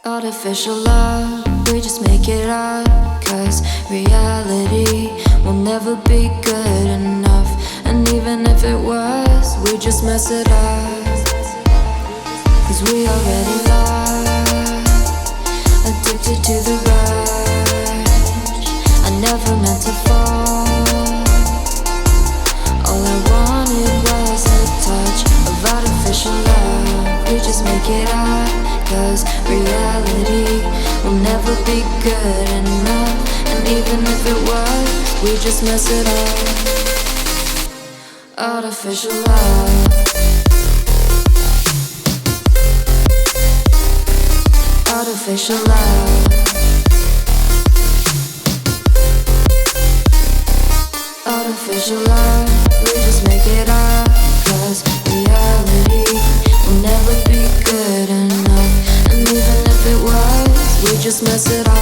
Artificial love, we just make it up. Cause reality will never be good enough. And even if it was, we just mess it up. Cause we already lost, addicted to the rush. I never meant to fall. All I wanted was a touch of artificial love. We just make it up. Cause reality will never be good enough. And even if it was, we just mess it up. Artificial love. Artificial love. Artificial love. We just make it up. Cause reality will never be good enough. And even if it was, we just mess it up.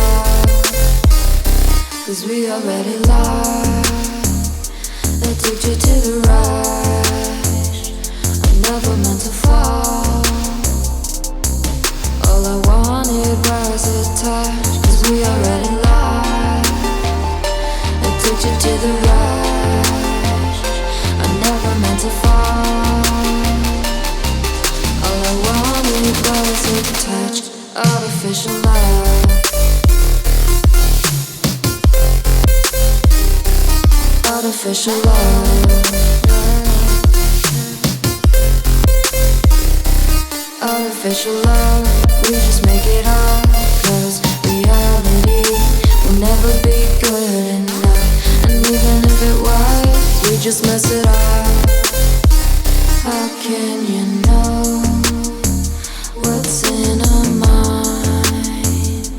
Cause we already lost, addicted to the rush. I never meant to fall. All I wanted was a touch. Cause we already lost, addicted to the rush. I never meant to fall. All I wanted was a touch. Artificial love. Artificial love. Artificial love. We just make it up. Cause reality will never be good enough. And even if it was, we just mess it up. How can you know what's in our mind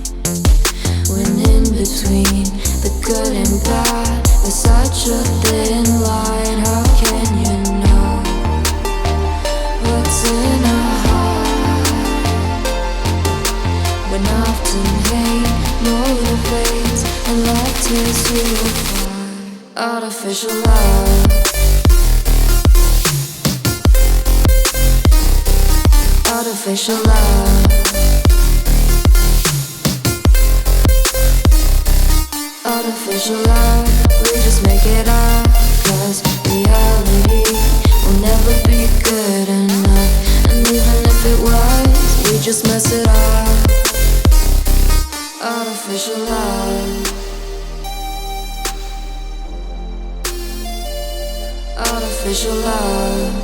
when in between the good and bad there's such a thin line? How can you know what's in our heart when often hate motivates and love tears you apart? Artificial love. Artificial love. Artificial love. We just make it up. Cause reality will never be good enough. And even if it was, we just mess it up. Artificial love. Artificial love.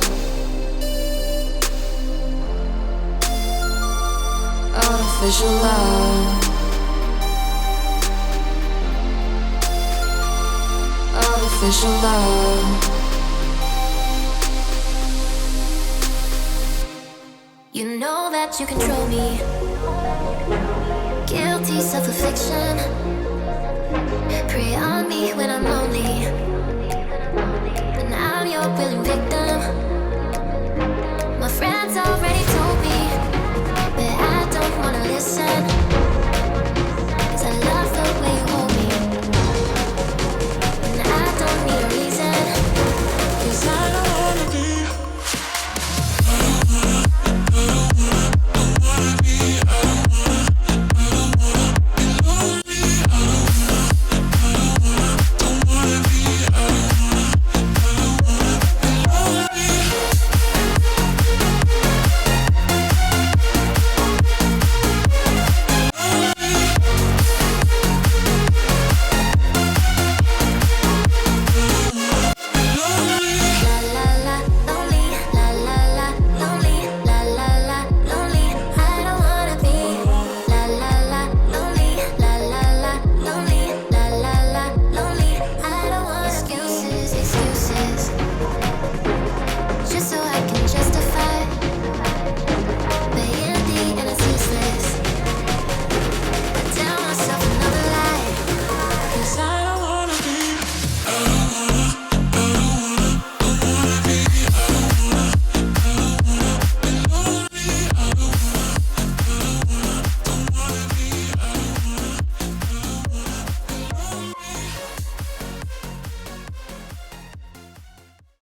Artificial love. Artificial love. You know that you control me. Guilty self-affliction. Prey on me when I'm lonely. And I'm your willing victim.